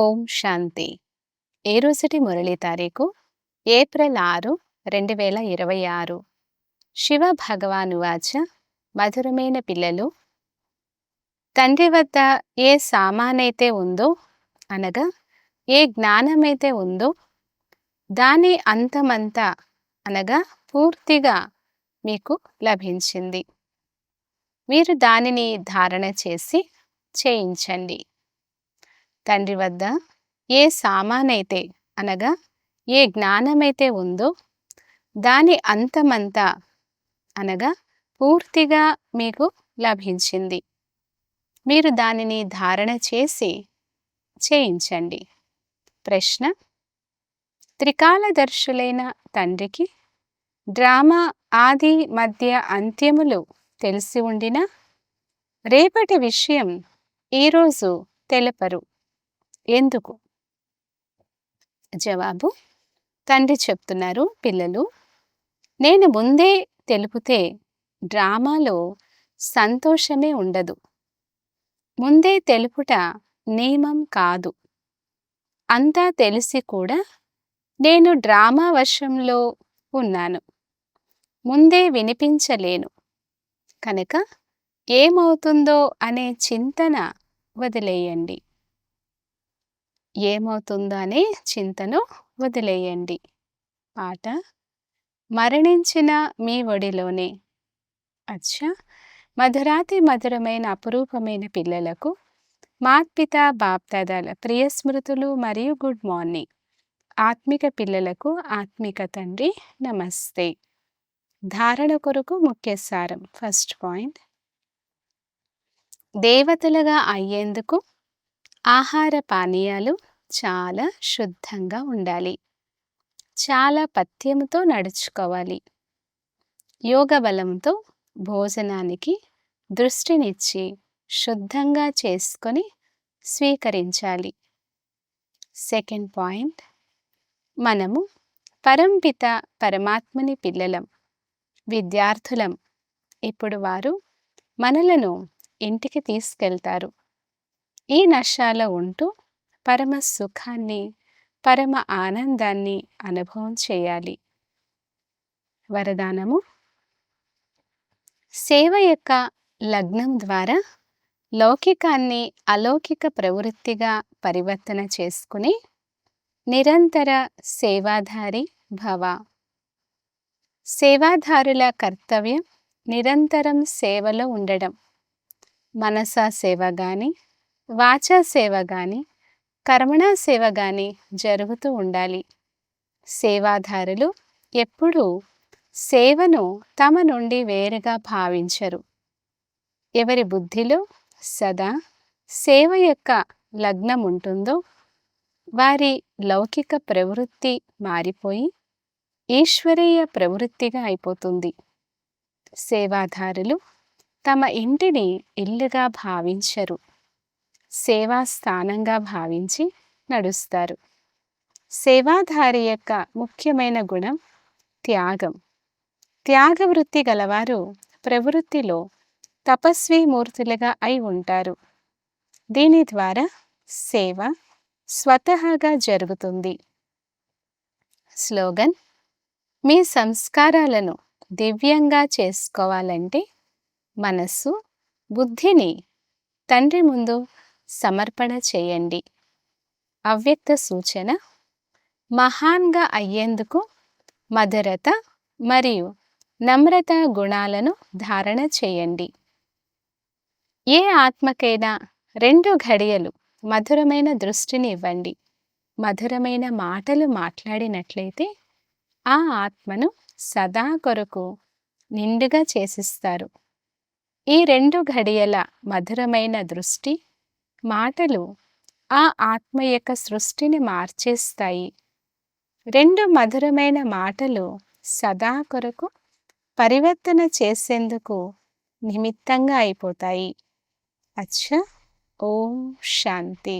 ఓం శాంతి. ఏ రోజుటి మురళి తారీఖు ఏప్రిల్ 6, 2026. శివ భగవానువాచ. మధురమైన పిల్లలు, తండ్రి వద్ద ఏ సామానైతే ఉందో, అనగా ఏ జ్ఞానమైతే ఉందో, దాని అంతమంతా అనగా పూర్తిగా మీకు లభించింది. మీరు దానిని ధారణ చేసి చేయించండి. తండ్రి వద్ద ఏ సామానైతే అనగా ఏ జ్ఞానమైతే ఉందో, దాని అంతమంతా అనగా పూర్తిగా మీకు లభించింది. మీరు దానిని ధారణ చేసి చేయించండి. ప్రశ్న: త్రికాలదర్శులైన తండ్రికి డ్రామా ఆది మధ్య అంత్యములు తెలిసి ఉండినా రేపటి విషయం ఈరోజు తెలుపరు, ఎందుకు? జవాబు: తండ్రి చెప్తున్నారు, పిల్లలు, నేను ముందే తెలుపుతే డ్రామాలో సంతోషమే ఉండదు. ముందే తెలుపుట నియమం కాదు. అంతా తెలిసి కూడా నేను డ్రామా వశంలో ఉన్నాను, ముందే వినిపించలేను కనుక ఏమవుతుందో అనే చింతన వదిలేయండి. ఏమవుతుందో అనే చింతను వదిలేయండి. పాట: మరణించిన మీ ఒడిలోనే. అచ్చా, మధురాతి మధురమైన అపురూపమైన పిల్లలకు మాత్పిత బాప్దాదాల ప్రియ స్మృతులు మరియు గుడ్ మార్నింగ్. ఆత్మిక పిల్లలకు ఆత్మిక తండ్రి నమస్తే. ధారణ కొరకు ముఖ్య సారం. ఫస్ట్ పాయింట్: దేవతలుగా అయ్యేందుకు ఆహార పానీయాలు చాలా శుద్ధంగా ఉండాలి. చాలా పథ్యముతో నడుచుకోవాలి. యోగ బలంతో భోజనానికి దృష్టినిచ్చి శుద్ధంగా చేసుకొని స్వీకరించాలి. సెకండ్ పాయింట్: మనము పరంపిత పరమాత్మని పిల్లలం, విద్యార్థులం. ఇప్పుడు వారు మనలను ఇంటికి తీసుకెళ్తారు. ఈ నశాలో ఉంటూ పరమ సుఖాన్ని, పరమ ఆనందాన్ని అనుభవం చేయాలి. వరదానము: సేవ యొక్క లగ్నం ద్వారా లౌకికాన్ని అలౌకిక ప్రవృత్తిగా పరివర్తన చేసుకుని నిరంతర సేవాధారి భవ. సేవాధారుల కర్తవ్యం నిరంతరం సేవలో ఉండడం. మనసా సేవ గాని, వాచా సేవ గాని, కర్మణా సేవ గాని జరుగుతూ ఉండాలి. సేవాధారులు ఎప్పుడూ సేవను తమ నుండి వేరుగా భావించరు. ఎవరి బుద్ధిలో సదా సేవ యొక్క లగ్నం ఉంటుందో వారి లౌకిక ప్రవృత్తి మారిపోయి ఈశ్వరీయ ప్రవృత్తిగా అయిపోతుంది. సేవాధారులు తమ ఇంటిని ఇల్లుగా భావించరు, సేవా స్థానంగా భావించి నడుస్తారు. సేవాధారి యొక్క ముఖ్యమైన గుణం త్యాగం. త్యాగవృత్తి గలవారు ప్రవృత్తిలో తపస్వీ మూర్తులుగా అయి ఉంటారు. దీని ద్వారా సేవ స్వతహాగా జరుగుతుంది. స్లోగన్: మీ సంస్కారాలను దివ్యంగా చేసుకోవాలంటే మనస్సు, బుద్ధిని తండ్రి ముందు సమర్పణ చేయండి. అవ్యక్త సూచన: మహాన్గా అయ్యేందుకు మధురత మరియు నమ్రత గుణాలను ధారణ చేయండి. ఏ ఆత్మకైనా 2 ఘడియలు మధురమైన దృష్టిని ఇవ్వండి. మధురమైన మాటలు మాట్లాడినట్లయితే ఆ ఆత్మను సదా కొరకు నిండుగా చేసిస్తారు. ఈ 2 ఘడియల మధురమైన దృష్టి, మాటలు ఆ ఆత్మ యొక్క సృష్టిని మార్చేస్తాయి. 2 మధురమైన మాటలు సదా కొరకు పరివర్తన చేసేందుకు నిమిత్తంగా అయిపోతాయి. అచ్చా, ఓం శాంతి.